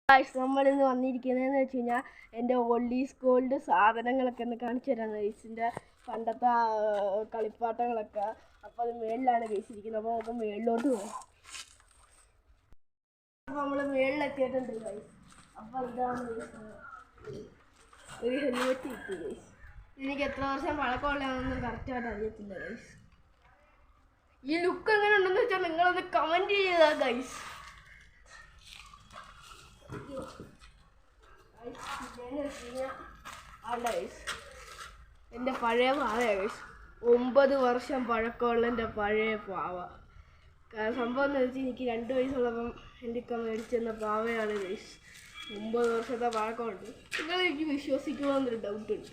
നമ്മളിന്ന് വന്നിരിക്കുന്നതെന്ന് വെച്ച് കഴിഞ്ഞാൽ എൻ്റെ ഓൾഡ് ഈസ് ഗോൾഡ് സാധനങ്ങളൊക്കെ ഒന്ന് കാണിച്ചു തരാം ഗൈസിൻ്റെ പണ്ടത്തെ കളിപ്പാട്ടങ്ങളൊക്കെ. അപ്പോൾ അത് മേളിലാണ് ഗൈസിരിക്കുന്നത്. അപ്പോൾ നമുക്ക് മേളിലോട്ട് പോകാം. അപ്പോൾ നമ്മൾ മേളിലെത്തിയിട്ടുണ്ട് ഗൈസ്. അപ്പോൾ ഇതാണ് ഒരു ഹെൽമെറ്റ് കിട്ടി ഗൈസ്. എനിക്ക് എത്ര വർഷം പഴക്കമുള്ളതാണെന്നൊന്നും കറക്റ്റായിട്ട് അറിയത്തില്ല ഗൈസ്. ഈ ലുക്ക് എങ്ങനെ ഉണ്ടെന്ന് വെച്ചാൽ നിങ്ങളൊന്ന് കമൻറ്റ് ചെയ്യുക ഗൈസ്. എൻ്റെ പഴയ പാവയാണ് ഗൈസ്. 9 വർഷം പഴക്കമുള്ള എൻ്റെ പഴയ പാവ. സംഭവം എന്ന് വെച്ചാൽ എനിക്ക് 2 വയസ്സുള്ളപ്പം എൻ്റെ ഒക്കെ മേടിച്ചെന്ന പാവയാണ് ഗൈസ്. 9 വർഷത്തെ പഴക്കമുണ്ട്. നിങ്ങൾ എനിക്ക് വിശ്വസിക്കുമെന്നൊരു ഡൗട്ടുണ്ട്.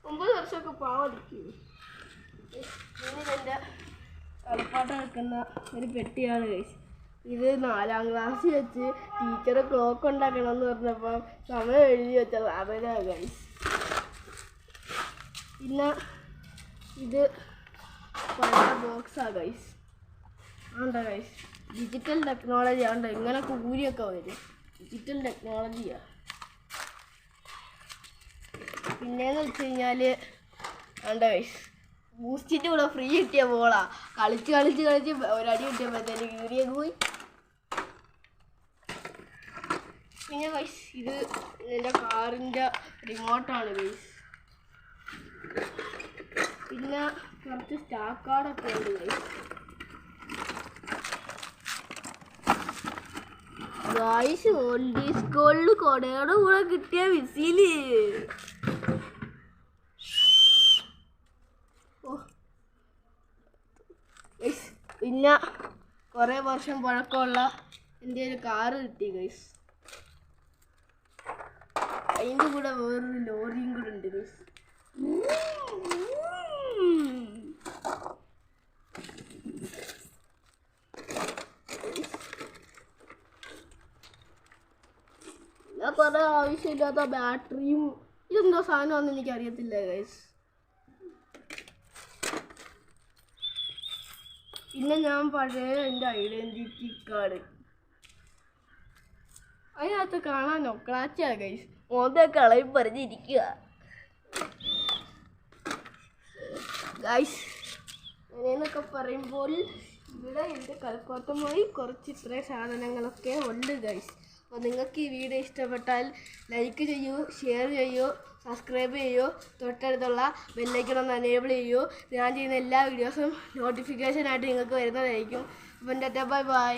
9 വർഷമൊക്കെ പാവ നിൽക്കും. എൻ്റെ കളിപ്പാട്ടം വെക്കുന്ന ഒരു പെട്ടിയാണ് ഗൈസ്. ഇത് 4ാം ക്ലാസ്സിൽ വെച്ച് ടീച്ചർ ക്ലോക്ക് ഉണ്ടാക്കണമെന്ന് പറഞ്ഞപ്പോൾ സമയം എഴുതി വെച്ച സാധനമാണ് ഗൈസ്. പിന്നെ ഇത് പഴയ ബോക്സാണ് ഗൈസ്. ആണ്ട ഗൈസ്, ഡിജിറ്റൽ ടെക്നോളജി ആണ്ട് ഇങ്ങനെ കൂരിയൊക്കെ വരും. ഡിജിറ്റൽ ടെക്നോളജിയാണ്. പിന്നെയെന്ന് വെച്ച് കഴിഞ്ഞാൽ ആണ്ട ഗൈസ്, ബൂസ്റ്റിൻ്റെ കൂടെ ഫ്രീ കിട്ടിയ ബോളാ. കളിച്ച് ഒരടി കിട്ടിയപ്പോഴത്തേക്ക് കീറിയൊക്കെ പോയി. പിന്നെ ഗൈസ്, ഇത് എൻ്റെ കാറിൻ്റെ റിമോട്ടാണ് ഗൈസ്. പിന്നെ കുറച്ച് സ്റ്റാർ കാർഡൊക്കെ ഉണ്ട് guys. Guys, old is gold കൊടയുടെ കൂടെ കിട്ടിയ വിസില്. പിന്നെ കുറേ വർഷം പഴക്കമുള്ള എൻ്റെ ഒരു കാറ് കിട്ടി ഗൈസ്. അതിൻ്റെ കൂടെ വേറൊരു ലോറിയും കൂടെ ഉണ്ട് ഗൈസ്. പിന്നെ കുറേ ആവശ്യമില്ലാത്ത ബാറ്ററിയും ഇതെന്തോ സാധനമാണെന്ന് എനിക്കറിയത്തില്ല ഗൈസ്. പിന്നെ ഞാൻ പഴയ എൻ്റെ ഐഡൻറ്റിറ്റി കാർഡ്, അതിനകത്ത് കാണാനോ ക്ലാച്ചാണ് ഗൈസ്. മോന്തൊക്കെ കളയും പറഞ്ഞിരിക്കുക ഗൈസ്. അങ്ങനെയെന്നൊക്കെ പറയുമ്പോൾ ഇവിടെ എൻ്റെ കളിപ്പാട്ടമായി കുറച്ച് ഇത്രയും സാധനങ്ങളൊക്കെ ഉണ്ട് ഗൈസ്. അപ്പോൾ നിങ്ങൾക്ക് ഈ വീഡിയോ ഇഷ്ടപ്പെട്ടാൽ ലൈക്ക് ചെയ്യൂ, ഷെയർ ചെയ്യൂ, സബ്സ്ക്രൈബ് ചെയ്യൂ, തൊട്ടടുത്തുള്ള ബെല്ലൈക്കൺ ഒന്ന് എനേബിൾ ചെയ്യൂ. ഞാൻ ചെയ്യുന്ന എല്ലാ വീഡിയോസും നോട്ടിഫിക്കേഷനായിട്ട് നിങ്ങൾക്ക് വരുന്നതായിരിക്കും. അപ്പം ടാറ്റാ, ബൈ ബൈ.